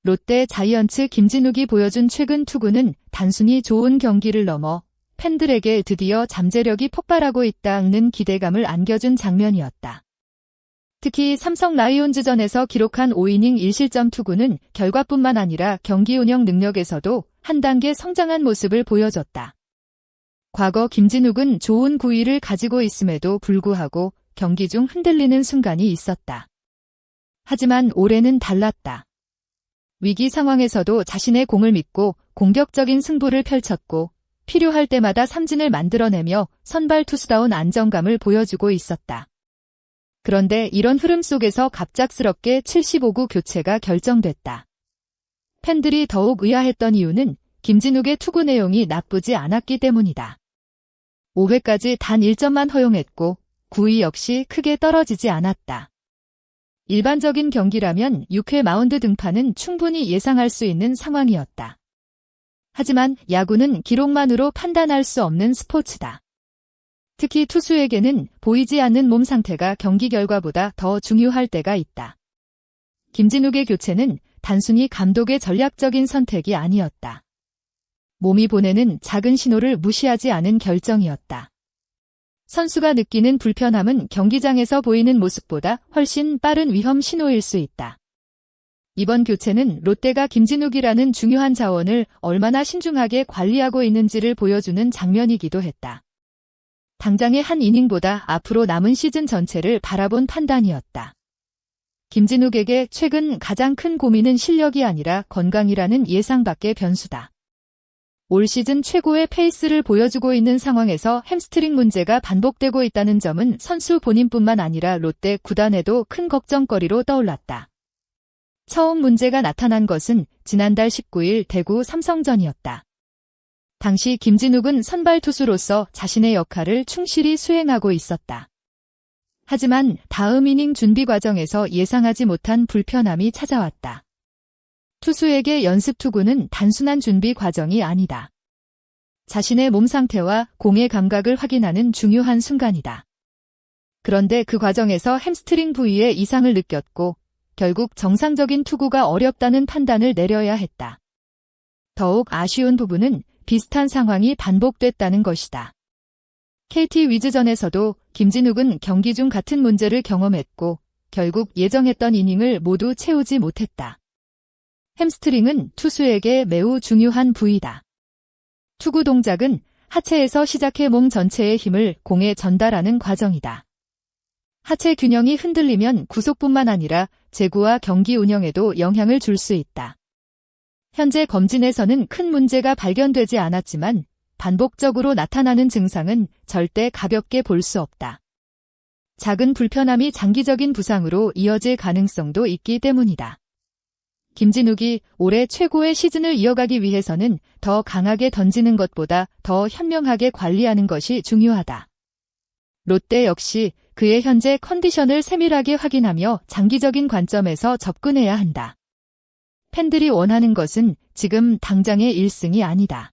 롯데 자이언츠 김진욱이 보여준 최근 투구는 단순히 좋은 경기를 넘어 팬들에게 드디어 잠재력이 폭발하고 있다는 기대감을 안겨준 장면이었다. 특히 삼성 라이온즈전에서 기록한 5이닝 1실점 투구는 결과뿐만 아니라 경기 운영 능력에서도 한 단계 성장한 모습을 보여줬다. 과거 김진욱은 좋은 구위를 가지고 있음에도 불구하고 경기 중 흔들리는 순간이 있었다. 하지만 올해는 달랐다. 위기 상황에서도 자신의 공을 믿고 공격적인 승부를 펼쳤고 필요할 때마다 삼진을 만들어내며 선발 투수다운 안정감을 보여주고 있었다. 그런데 이런 흐름 속에서 갑작스럽게 75구 교체가 결정됐다. 팬들이 더욱 의아했던 이유는 김진욱의 투구 내용이 나쁘지 않았기 때문이다. 5회까지 단 1점만 허용했고 9위 역시 크게 떨어지지 않았다. 일반적인 경기라면 6회 마운드 등판은 충분히 예상할 수 있는 상황이었다. 하지만 야구는 기록만으로 판단할 수 없는 스포츠다. 특히 투수에게는 보이지 않는 몸 상태가 경기 결과보다 더 중요할 때가 있다. 김진욱의 교체는 단순히 감독의 전략적인 선택이 아니었다. 몸이 보내는 작은 신호를 무시하지 않은 결정이었다. 선수가 느끼는 불편함은 경기장에서 보이는 모습보다 훨씬 빠른 위험 신호일 수 있다. 이번 교체는 롯데가 김진욱이라는 중요한 자원을 얼마나 신중하게 관리하고 있는지를 보여주는 장면이기도 했다. 당장의 한 이닝보다 앞으로 남은 시즌 전체를 바라본 판단이었다. 김진욱에게 최근 가장 큰 고민은 실력이 아니라 건강이라는 예상 밖의 변수다. 올 시즌 최고의 페이스를 보여주고 있는 상황에서 햄스트링 문제가 반복되고 있다는 점은 선수 본인뿐만 아니라 롯데 구단에도 큰 걱정거리로 떠올랐다. 처음 문제가 나타난 것은 지난달 19일 대구 삼성전이었다. 당시 김진욱은 선발 투수로서 자신의 역할을 충실히 수행하고 있었다. 하지만 다음 이닝 준비 과정에서 예상하지 못한 불편함이 찾아왔다. 투수에게 연습 투구는 단순한 준비 과정이 아니다. 자신의 몸 상태와 공의 감각을 확인하는 중요한 순간이다. 그런데 그 과정에서 햄스트링 부위에 이상을 느꼈고 결국 정상적인 투구가 어렵다는 판단을 내려야 했다. 더욱 아쉬운 부분은 비슷한 상황이 반복됐다는 것이다. KT 위즈전에서도 김진욱은 경기 중 같은 문제를 경험했고 결국 예정했던 이닝을 모두 채우지 못했다. 햄스트링은 투수에게 매우 중요한 부위다. 투구 동작은 하체에서 시작해 몸 전체의 힘을 공에 전달하는 과정이다. 하체 균형이 흔들리면 구속뿐만 아니라 제구와 경기 운영에도 영향을 줄 수 있다. 현재 검진에서는 큰 문제가 발견되지 않았지만 반복적으로 나타나는 증상은 절대 가볍게 볼 수 없다. 작은 불편함이 장기적인 부상으로 이어질 가능성도 있기 때문이다. 김진욱이 올해 최고의 시즌을 이어가기 위해서는 더 강하게 던지는 것보다 더 현명하게 관리하는 것이 중요하다. 롯데 역시 그의 현재 컨디션을 세밀하게 확인하며 장기적인 관점에서 접근해야 한다. 팬들이 원하는 것은 지금 당장의 1승이 아니다.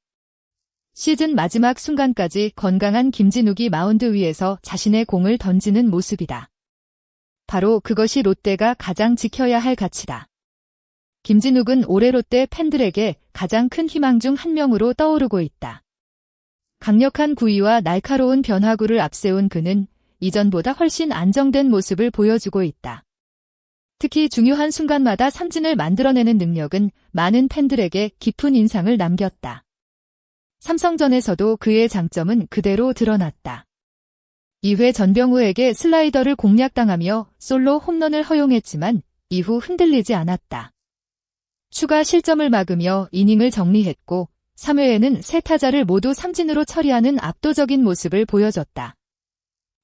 시즌 마지막 순간까지 건강한 김진욱이 마운드 위에서 자신의 공을 던지는 모습이다. 바로 그것이 롯데가 가장 지켜야 할 가치다. 김진욱은 올해 롯데 팬들에게 가장 큰 희망 중 한 명으로 떠오르고 있다. 강력한 구위와 날카로운 변화구를 앞세운 그는 이전보다 훨씬 안정된 모습을 보여주고 있다. 특히 중요한 순간마다 삼진을 만들어내는 능력은 많은 팬들에게 깊은 인상을 남겼다. 삼성전에서도 그의 장점은 그대로 드러났다. 2회 전병후에게 슬라이더를 공략당하며 솔로 홈런을 허용했지만 이후 흔들리지 않았다. 추가 실점을 막으며 이닝을 정리했고 3회에는 세 타자를 모두 삼진으로 처리하는 압도적인 모습을 보여줬다.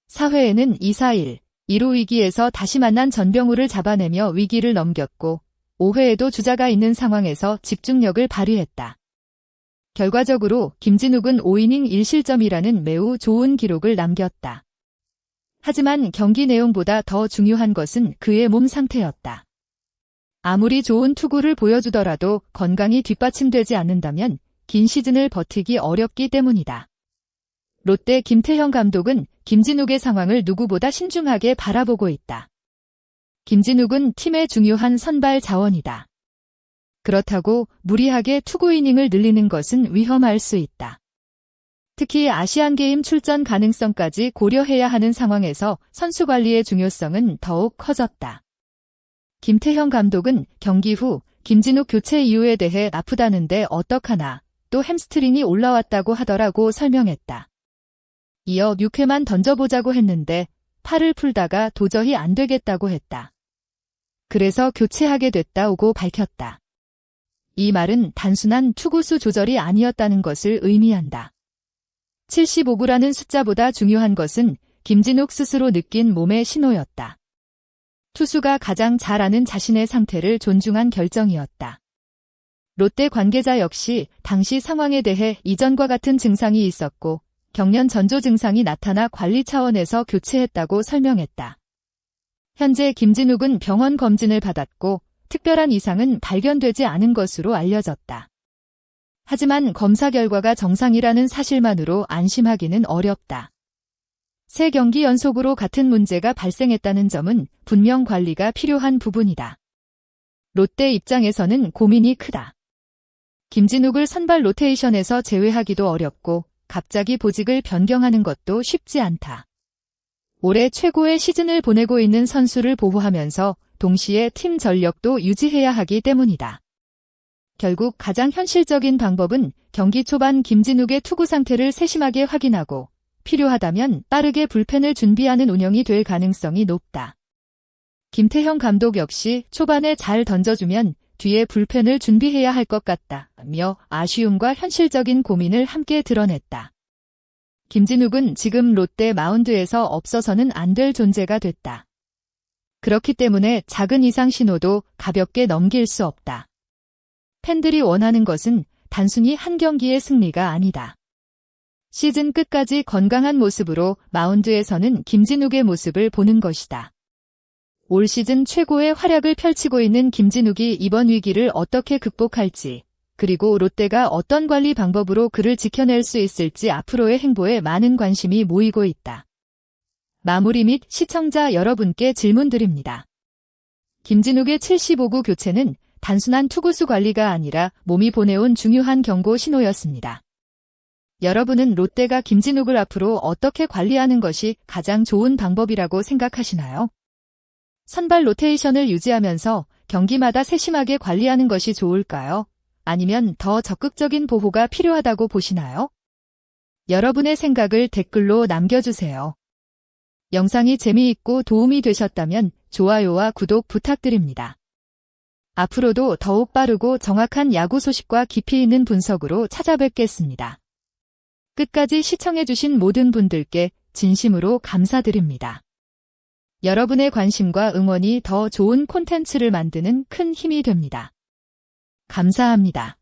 4회에는 2-4-1, 2루 위기에서 다시 만난 전병후를 잡아내며 위기를 넘겼고 5회에도 주자가 있는 상황에서 집중력을 발휘했다. 결과적으로 김진욱은 5이닝 1실점이라는 매우 좋은 기록을 남겼다. 하지만 경기 내용보다 더 중요한 것은 그의 몸 상태였다. 아무리 좋은 투구를 보여주더라도 건강이 뒷받침되지 않는다면 긴 시즌을 버티기 어렵기 때문이다. 롯데 김태형 감독은 김진욱의 상황을 누구보다 신중하게 바라보고 있다. 김진욱은 팀의 중요한 선발 자원이다. 그렇다고 무리하게 투구 이닝을 늘리는 것은 위험할 수 있다. 특히 아시안게임 출전 가능성까지 고려해야 하는 상황에서 선수 관리의 중요성은 더욱 커졌다. 김태형 감독은 경기 후 김진욱 교체 이유에 대해 아프다는데 어떡하나, 또 햄스트링이 올라왔다고 하더라고 설명했다. 이어 6회만 던져보자고 했는데 팔을 풀다가 도저히 안 되겠다고 했다. 그래서 교체하게 됐다고 밝혔다. 이 말은 단순한 투구수 조절이 아니었다는 것을 의미한다. 75구라는 숫자보다 중요한 것은 김진욱 스스로 느낀 몸의 신호였다. 투수가 가장 잘 아는 자신의 상태를 존중한 결정이었다. 롯데 관계자 역시 당시 상황에 대해 이전과 같은 증상이 있었고 경련 전조 증상이 나타나 관리 차원에서 교체했다고 설명했다. 현재 김진욱은 병원 검진을 받았고 특별한 이상은 발견되지 않은 것으로 알려졌다. 하지만 검사 결과가 정상이라는 사실만으로 안심하기는 어렵다. 3경기 연속으로 같은 문제가 발생했다는 점은 분명 관리가 필요한 부분이다. 롯데 입장에서는 고민이 크다. 김진욱을 선발 로테이션에서 제외하기도 어렵고 갑자기 보직을 변경하는 것도 쉽지 않다. 올해 최고의 시즌을 보내고 있는 선수를 보호하면서 동시에 팀 전력도 유지해야 하기 때문이다. 결국 가장 현실적인 방법은 경기 초반 김진욱의 투구 상태를 세심하게 확인하고 필요하다면 빠르게 불펜을 준비하는 운영이 될 가능성이 높다. 김태형 감독 역시 초반에 잘 던져주면 뒤에 불펜을 준비해야 할 것 같다며 아쉬움과 현실적인 고민을 함께 드러냈다. 김진욱은 지금 롯데 마운드에서 없어서는 안 될 존재가 됐다. 그렇기 때문에 작은 이상 신호도 가볍게 넘길 수 없다. 팬들이 원하는 것은 단순히 한 경기의 승리가 아니다. 시즌 끝까지 건강한 모습으로 마운드에서는 김진욱의 모습을 보는 것이다. 올 시즌 최고의 활약을 펼치고 있는 김진욱이 이번 위기를 어떻게 극복할지, 그리고 롯데가 어떤 관리 방법으로 그를 지켜낼 수 있을지 앞으로의 행보에 많은 관심이 모이고 있다. 마무리 및 시청자 여러분께 질문 드립니다. 김진욱의 75구 교체는 단순한 투구수 관리가 아니라 몸이 보내온 중요한 경고 신호였습니다. 여러분은 롯데가 김진욱을 앞으로 어떻게 관리하는 것이 가장 좋은 방법이라고 생각하시나요? 선발 로테이션을 유지하면서 경기마다 세심하게 관리하는 것이 좋을까요? 아니면 더 적극적인 보호가 필요하다고 보시나요? 여러분의 생각을 댓글로 남겨주세요. 영상이 재미있고 도움이 되셨다면 좋아요와 구독 부탁드립니다. 앞으로도 더욱 빠르고 정확한 야구 소식과 깊이 있는 분석으로 찾아뵙겠습니다. 끝까지 시청해주신 모든 분들께 진심으로 감사드립니다. 여러분의 관심과 응원이 더 좋은 콘텐츠를 만드는 큰 힘이 됩니다. 감사합니다.